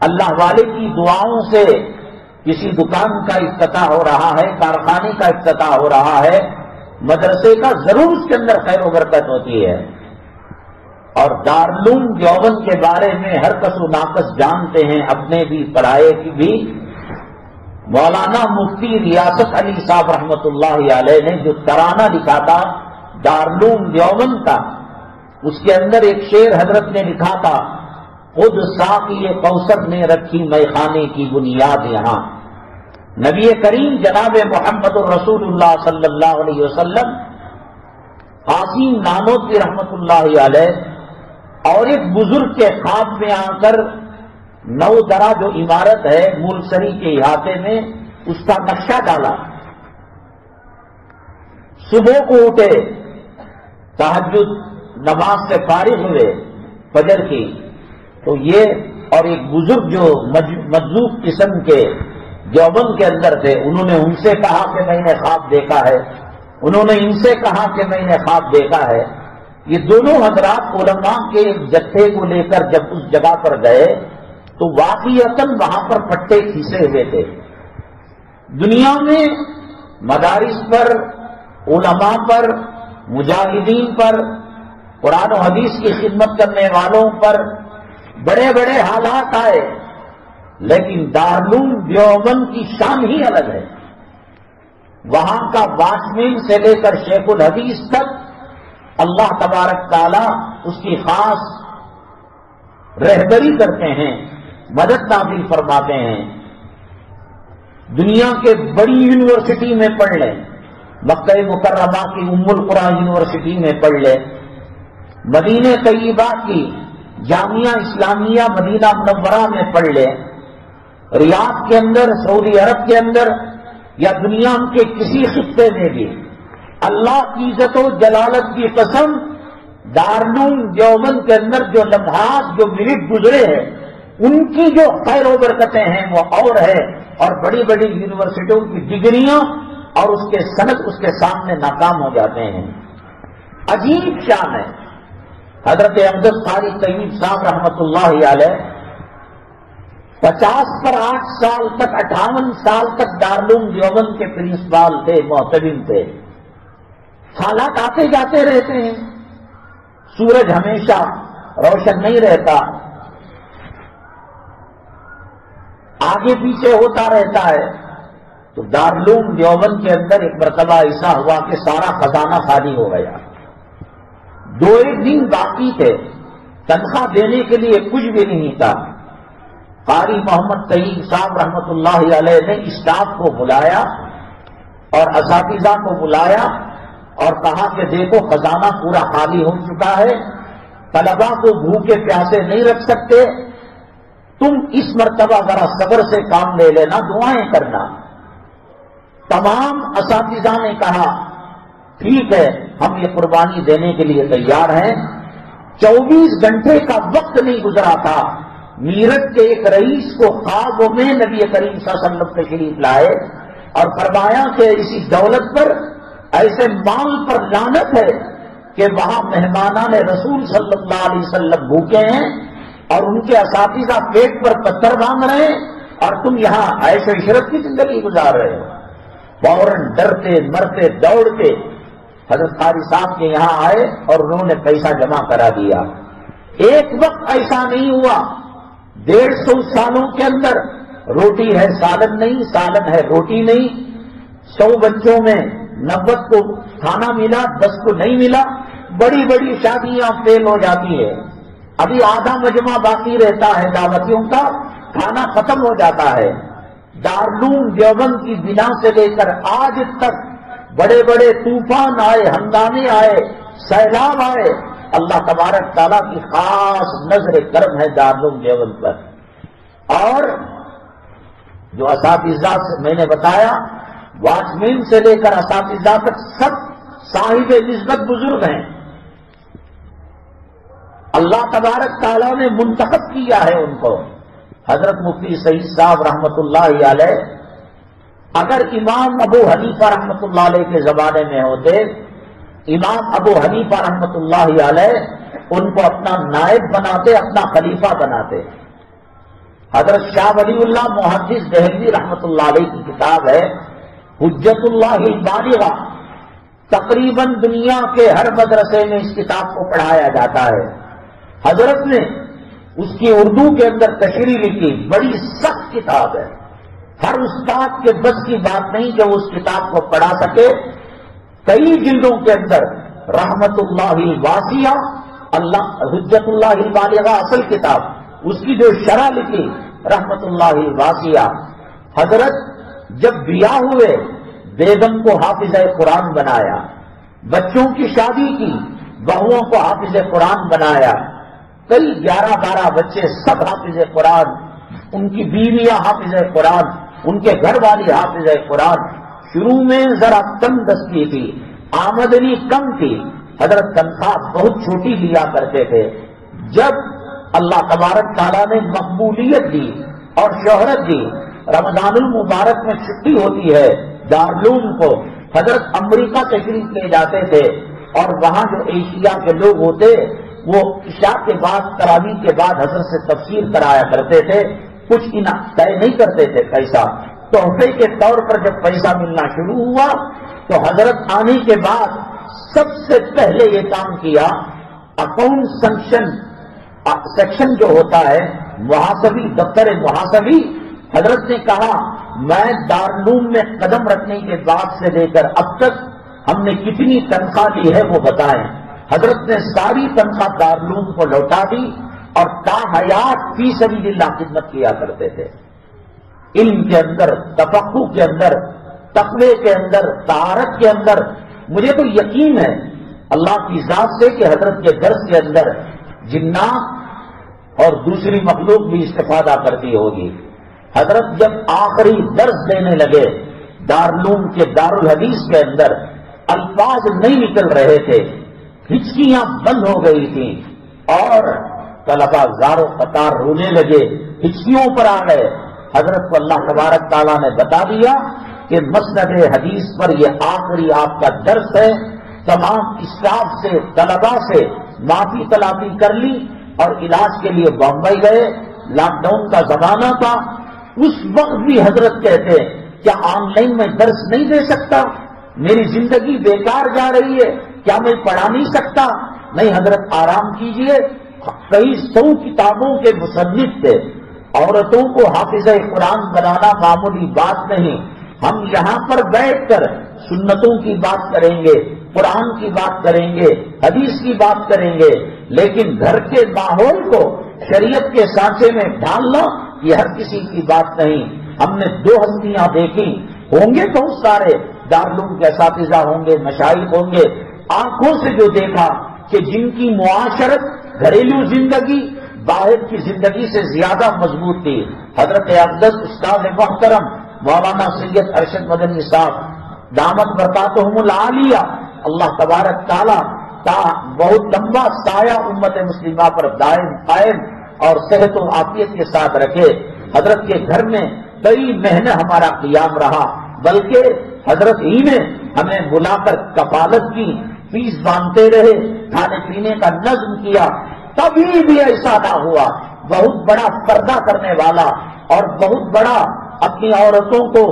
اللہ والے کی دعاؤں سے کسی دکان کا افتتاح ہو رہا ہے، کارخانے کا افتتاح ہو رہا ہے، مدرسے کا، ضرور اس کے اندر خیر و برکت ہوتی ہے۔ اور دارالعلوم دیوبند کے بارے میں ہر کس و ناقص جانتے ہیں، اپنے بھی پڑھائے کی بھی۔ مولانا مفتی ریاست علی صاحب رحمۃ اللہ علیہ نے جو ترانہ لکھا تھا دارالعلوم دیوبند کا، اس کے اندر ایک شعر حضرت نے لکھا تھا، خود ساقی کوثر نے رکھی میخانے کی بنیاد یہاں۔ نبی کریم جناب محمد الرسول اللہ صلی اللہ علیہ وسلم، قاسم نانوتوی رحمۃ اللہ علیہ اور ایک بزرگ کے خواب میں آ کر نو درہ جو عمارت ہے مولسری کے احاطے میں، اس کا نقشہ ڈالا۔ صبح کو اٹھے، تہجد نماز سے فارغ ہوئے فجر کی، تو یہ اور ایک بزرگ جو مجذوب قسم کے دیوبند کے اندر تھے، انہوں نے ان سے کہا کہ میں نے خواب دیکھا ہے، انہوں نے ان سے کہا کہ میں نے خواب دیکھا ہے۔ یہ دونوں حضرات علماء کے ایک جتھے کو لے کر جب اس جگہ پر گئے تو واقعتاً وہاں پر پٹے کھینچے ہوئے تھے۔ دنیا میں مدارس پر، علماء پر، مجاہدین پر، قرآن و حدیث کی خدمت کرنے والوں پر بڑے بڑے حالات آئے، لیکن دارالعلوم دیوبند کی شان ہی الگ ہے۔ وہاں کا واچمین سے لے کر شیخ الحدیث تک اللہ تبارک تعالی اس کی خاص رہبری کرتے ہیں، مدد نازل فرماتے ہیں۔ دنیا کے بڑی یونیورسٹی میں پڑھ لیں، مکہ مکرمہ کی ام القرآن یونیورسٹی میں پڑھ لیں، مدینہ طیبہ کی جامعہ اسلامیہ مدینہ منورہ میں پڑھ لیں، ریاض کے اندر، سعودی عرب کے اندر، یا دنیا کے کسی خطے میں بھی، اللہ کی عزت و جلالت کی قسم، دارالعلوم دیوبند کے اندر جو لمحات، جو منٹ گزرے ہیں، ان کی جو خیر و برکتیں ہیں وہ اور ہے، اور بڑی بڑی یونیورسٹیوں کی ڈگریاں اور اس کے سند اس کے سامنے ناکام ہو جاتے ہیں۔ عجیب شان ہے۔ حضرت امجد قاری طیب صاحب رحمۃ اللہ علیہ 50 پر 8 سال تک، 58 سال تک دارالعلوم دیوبند کے پرنسپال تھے، محتمم تھے۔ حالات آتے جاتے رہتے ہیں، سورج ہمیشہ روشن نہیں رہتا، آگے پیچھے ہوتا رہتا ہے۔ تو دارالعلوم دیوبند کے اندر ایک مرتبہ ایسا ہوا کہ سارا خزانہ خالی ہو گیا، 2 دن باقی تھے، تنخواہ دینے کے لیے کچھ بھی نہیں تھا۔ قاری محمد طیب صاحب رحمۃ اللہ علیہ نے اسٹاف کو بلایا اور اساتذہ کو بلایا اور کہا کہ دیکھو خزانہ پورا خالی ہو چکا ہے، طلباء کو بھوکے پیاسے نہیں رکھ سکتے، تم اس مرتبہ ذرا صبر سے کام لے لینا، دعائیں کرنا۔ تمام اساتذہ نے کہا ٹھیک ہے، ہم یہ قربانی دینے کے لیے تیار ہیں۔ 24 گھنٹے کا وقت نہیں گزرا تھا، میرٹھ کے ایک رئیس کو خواب میں نبی کریم صلی اللہ علیہ وسلم تشریف لائے اور فرمایا کہ اسی دولت پر، ایسے مال پر لعنت ہے کہ وہاں مہمانان رسول صلی اللہ علیہ وسلم بھوکے ہیں اور ان کے اساتذہ پیٹ پر پتھر باندھ رہے ہیں اور تم یہاں عیش و عشرت کی زندگی گزار رہے ہو۔ فوراً ڈرتے مرتے دوڑتے حضرت قاری صاحب کے یہاں آئے اور انہوں نے پیسہ جمع کرا دیا۔ ایک وقت ایسا نہیں ہوا، 150 سالوں کے اندر روٹی ہے سالن نہیں، سالن ہے روٹی نہیں، 100 بچوں میں 90 کو کھانا ملا، 10 کو نہیں ملا، بڑی بڑی شادیاں فیل ہو جاتی ہے، ابھی آدھا مجمع باقی رہتا ہے دعوتیوں کا، کھانا ختم ہو جاتا ہے۔ دارالعلوم دیوبند کی بنا سے لے کر آج تک بڑے بڑے طوفان آئے، ہنگامے آئے، سیلاب آئے، اللہ تبارک تعالیٰ کی خاص نظر کرم ہے دارالعلوم دیوبند پر۔ اور جو اساتذہ سے میں نے بتایا، واچمین سے لے کر اساتذہ تک سب صاحب نسبت بزرگ ہیں، اللہ تبارک تعالیٰ نے منتخب کیا ہے ان کو۔ حضرت مفتی سعید صاحب رحمۃ اللہ علیہ اگر امام ابو حنیفہ رحمۃ اللہ علیہ کے زمانے میں ہوتے، امام ابو حنیفہ رحمۃ اللہ علیہ ان کو اپنا نائب بناتے، اپنا خلیفہ بناتے، حضرت شاہ ولی اللہ محدث دہلوی رحمۃ اللہ علیہ کی کتاب ہے حجت اللہ البالغہ. تقریباً دنیا کے ہر مدرسے میں اس کتاب کو پڑھایا جاتا ہے. حضرت نے اس کی اردو کے اندر تشریح لکھی. بڑی سخت کتاب ہے. ہر استاد کے بس کی بات نہیں کہ وہ اس کتاب کو پڑھا سکے. کئی جلدوں کے اندر رحمت اللہ الواسعہ اللہ حجت اللہ البالغہ اصل کتاب، اس کی جو شرح لکھی رحمت اللہ الواسعہ. حضرت جب بیاہ ہوئے بیگم کو حافظ قرآن بنایا، بچوں کی شادی کی بہوؤں کو حافظ قرآن بنایا. کئی 11-12 بچے سب حافظ قرآن، ان کی بیویاں حافظ قرآن، ان کے گھر والی حافظ قرآن. شروع میں ذرا کم دستی تھی، آمدنی کم تھی، حضرت تنخواہ بہت چھوٹی لیا کرتے تھے. جب اللہ تبارک تعالیٰ نے مقبولیت دی اور شہرت دی، رمضان المبارک میں چھٹی ہوتی ہے دارالعلوم کو، حضرت امریکہ تشریف لے جاتے تھے اور وہاں جو ایشیا کے لوگ ہوتے وہ عشاء کے بعد تراویح کے بعد حضرت سے تفسیر کرایا کرتے تھے. کچھ طے نہیں کرتے تھے پیسہ. تحفے کے طور پر جب پیسہ ملنا شروع ہوا تو حضرت آنے کے بعد سب سے پہلے یہ کام کیا. اکاؤنٹ سیکشن جو ہوتا ہے محاسبی، دفتر محاسبی، حضرت نے کہا میں دارالعلوم میں قدم رکھنے کے بعد سے لے کر اب تک ہم نے کتنی تنخواہ دی ہے وہ بتائیں. حضرت نے ساری تنخواہ دارالعلوم کو لوٹا دی اور تا حیات فی سبیل اللہ خدمت کیا کرتے تھے. علم کے اندر، تفقہ کے اندر، تقوی کے اندر، طہارت کے اندر. مجھے تو یقین ہے اللہ کی ذات سے کہ حضرت کے درس کے اندر جنات اور دوسری مخلوق بھی استفادہ کرتی ہوگی. حضرت جب آخری درس دینے لگے دارالعلوم کے دارالحدیث کے اندر، الفاظ نہیں نکل رہے تھے، ہچکیاں بند ہو گئی تھیں اور طلبا زار و قطار رونے لگے، ہچکیوں پر آ گئے. حضرت کو اللہ تبارک تعالیٰ نے بتا دیا کہ مسند حدیث پر یہ آخری آپ کا درس ہے. تمام اسٹاف سے، طلبا سے معافی طلبی کر لی اور علاج کے لیے بمبئی گئے. لاک ڈاؤن کا زمانہ تھا. اس وقت بھی حضرت کہتے کیا آن لائن میں درس نہیں دے سکتا؟ میری زندگی بیکار جا رہی ہے، کیا میں پڑھا نہیں سکتا؟ نہیں حضرت آرام کیجئے. کئی 100 کتابوں کے مصنف تھے. عورتوں کو حافظ قرآن بنانا معمولی بات نہیں. ہم یہاں پر بیٹھ کر سنتوں کی بات کریں گے، قرآن کی بات کریں گے، حدیث کی بات کریں گے، لیکن گھر کے ماحول کو شریعت کے سانچے میں ڈالنا یہ ہر کسی کی بات نہیں. ہم نے 2 ہستیاں دیکھی، ہوں گے بہت سارے دارالعلوم کے اساتذہ ہوں گے، مشائخ ہوں گے، آنکھوں سے جو دیکھا کہ جن کی معاشرت، گھریلو زندگی باہر کی زندگی سے زیادہ مضبوط تھی. حضرت اقدس استاد محترم مولانا سید ارشد مدنی صاحب دامت برکاتہم العالیہ، اللہ تبارک تعالیٰ بہت لمبا سایہ امت مسلمہ پر دائم قائم اور صحت و عافیت کے ساتھ رکھے. حضرت کے گھر میں کئی مہینے ہمارا قیام رہا، بلکہ حضرت ہی نے ہمیں بلا کر کفالت کی، فیس باندھتے رہے، کھانے پینے کا نظم کیا. کبھی بھی ایسا نہ ہوا. بہت بڑا پردہ کرنے والا اور بہت بڑا اپنی عورتوں کو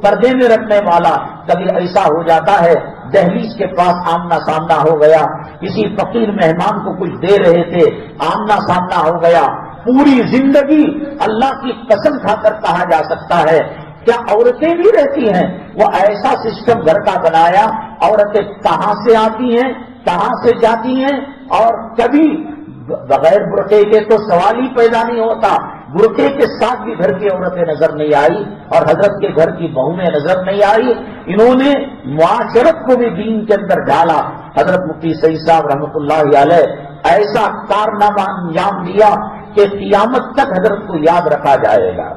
پردے میں رکھنے والا. کبھی ایسا ہو جاتا ہے دہلیز کے پاس آمنا سامنا ہو گیا، کسی فقیر مہمان کو کچھ دے رہے تھے، آمنا سامنا ہو گیا. پوری زندگی اللہ کی قسم کھا کر کہا جا سکتا ہے کیا عورتیں بھی رہتی ہیں. وہ ایسا سسٹم گھر کا بنایا، عورتیں کہاں سے آتی ہیں، کہاں سے جاتی ہیں، اور کبھی بغیر برقعے کے تو سوال ہی پیدا نہیں ہوتا. برقعے کے ساتھ بھی گھر کی عورتیں نظر نہیں آئی اور حضرت کے گھر کی بہویں نظر نہیں آئی. انہوں نے معاشرت کو بھی دین کے اندر ڈالا. حضرت مفتی سعید صاحب رحمۃ اللہ علیہ ایسا کارنامہ انجام دیا کہ قیامت تک حضرت کو یاد رکھا جائے گا.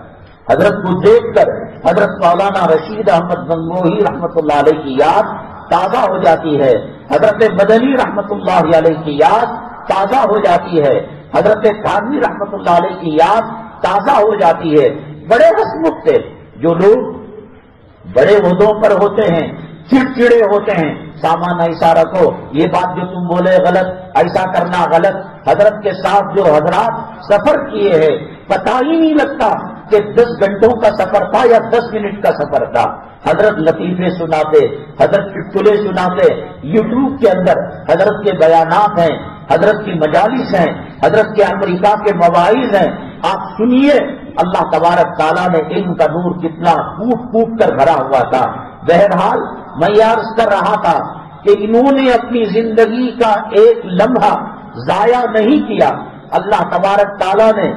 حضرت کو دیکھ کر حضرت مولانا رشید احمد گنگوہی رحمۃ اللہ علیہ کی یاد تازہ ہو جاتی ہے. حضرت مدنی رحمۃ اللہ علیہ کی یاد تازہ ہو جاتی ہے. حضرت تھانوی رحمۃ اللہ علیہ کی یاد تازہ ہو جاتی ہے. بڑے ہسمکھ تھے. جو لوگ بڑے عہدوں پر ہوتے ہیں چڑچڑے ہوتے ہیں، سامان ایسا رکھو، یہ بات جو تم بولے غلط، ایسا کرنا غلط. حضرت کے ساتھ جو حضرات سفر کیے ہیں پتہ ہی نہیں لگتا کہ 10 گھنٹوں کا سفر تھا یا 10 منٹ کا سفر تھا. حضرت لطیفے سناتے, حضرت چٹکلے سناتے, یوٹیوب کے اندر حضرت کے بیانات ہیں, حضرت کی مجالس ہیں, حضرت کے امریکہ کے مواعظ ہیں. آپ سنیے اللہ تبارک تعالیٰ نے علم کا نور کتنا پھوٹ پھوٹ کر بھرا ہوا تھا. بہرحال میں یہ عرض کر رہا تھا کہ انہوں نے اپنی زندگی کا ایک لمحہ ضائع نہیں کیا. اللہ تبارک تعالیٰ نے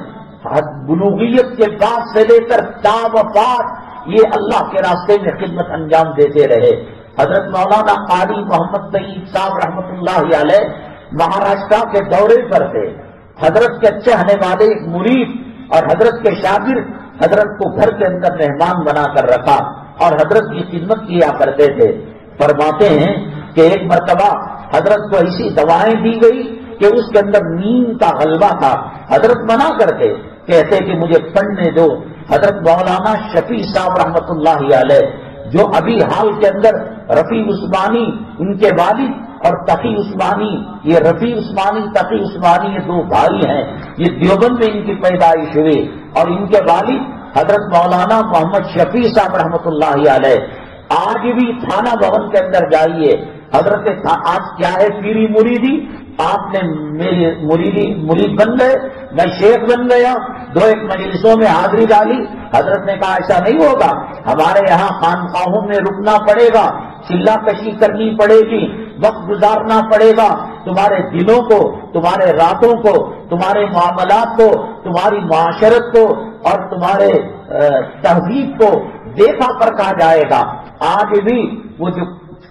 بلوغیت کے بعد سے لے کر تا وفات یہ اللہ کے راستے میں خدمت انجام دیتے رہے. حضرت مولانا قاری محمد طیب صاحب رحمۃ اللہ علیہ مہاراشٹر کے دورے پر تھے. حضرت کے چہنے والے ایک مرید اور حضرت کے شاگرد حضرت کو گھر کے اندر مہمان بنا کر رکھا اور حضرت کی خدمت کیا کرتے تھے. فرماتے ہیں کہ ایک مرتبہ حضرت کو ایسی دوائیں دی گئی کہ اس کے اندر نیند کا غلبہ تھا. حضرت منع کرتے, کہتے کہ مجھے پڑھنے دو. حضرت مولانا شفیع صاحب رحمۃ اللہ علیہ جو ابھی حال کے اندر رفیع عثمانی ان کے والد اور تقی عثمانی, یہ رفیع عثمانی تقی عثمانی یہ 2 بھائی ہیں. یہ دیوبند میں ان کی پیدائش ہوئی اور ان کے والد حضرت مولانا محمد شفیع صاحب رحمۃ اللہ علیہ. آج بھی تھانہ بھون کے اندر جائیے, حضرت آج کیا ہے پیری مریدی, آپ نے میری مرید بن گئے, میں شیخ بن گیا, 2-1 مجلسوں میں حاضری ڈالی. حضرت نے کہا ایسا نہیں ہوگا, ہمارے یہاں خانقاہوں میں رکنا پڑے گا, چلا کشی کرنی پڑے گی, وقت گزارنا پڑے گا, تمہارے دلوں کو, تمہارے راتوں کو, تمہارے معاملات کو, تمہاری معاشرت کو اور تمہارے تہذیب کو دیکھا پرکھا جائے گا. آج بھی وہ جو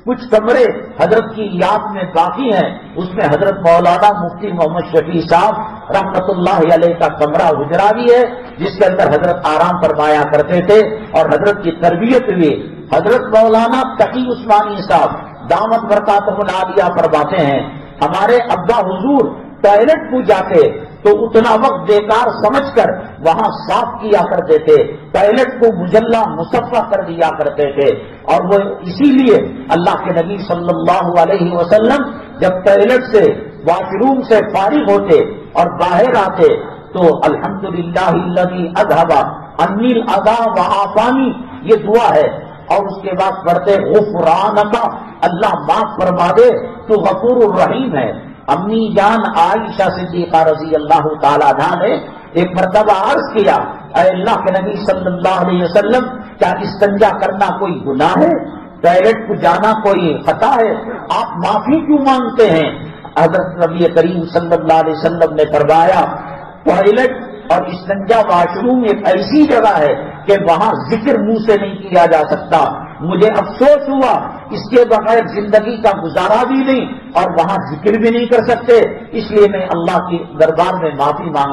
کچھ کمرے حضرت کی یاد میں باقی ہیں اس میں حضرت مولانا مفتی محمد شفیع صاحب رحمۃ اللہ علیہ کا کمرہ حجرہ بھی ہے جس کے اندر حضرت آرام فرمایا کرتے تھے اور حضرت کی تربیت ہوئی. حضرت مولانا تقی عثمانی صاحب دامت برکاتہ العالیہ فرماتے ہیں ہمارے ابا حضور ٹوائلٹ کو جاتے تو اتنا وقت بیکار سمجھ کر وہاں صاف کیا کرتے تھے, ٹوائلٹ کو مجلہ مصفح کر دیا کرتے تھے. اور وہ اسی لیے اللہ کے نبی صلی اللہ علیہ وسلم جب ٹوائلٹ سے واش روم سے فارغ ہوتے اور باہر آتے تو الحمدللہ الذی اذھب عنی الاذی وعافانی یہ دعا ہے, اور اس کے بعد پڑھتے غفرانک, اللہ معاف فرما دے تو غفور الرحیم ہے. امی جان عائشہ صدیقہ رضی اللہ تعالیٰ عنہا نے ایک مرتبہ عرض کیا اے اللہ کے نبی صلی اللہ علیہ وسلم کیا استنجا کرنا کوئی گناہ ہے, ٹوائلٹ کو جانا کوئی خطا ہے, آپ معافی کیوں مانگتے ہیں؟ حضرت نبی کریم صلی اللہ علیہ وسلم نے فرمایا ٹوائلٹ اور استنجا واش روم ایک ایسی جگہ ہے کہ وہاں ذکر منہ سے نہیں کیا جا سکتا. مجھے افسوس ہوا اس کے بغیر زندگی کا گزارا بھی نہیں اور وہاں ذکر بھی نہیں کر سکتے, اس لیے میں اللہ کی دربار میں معافی مانگا.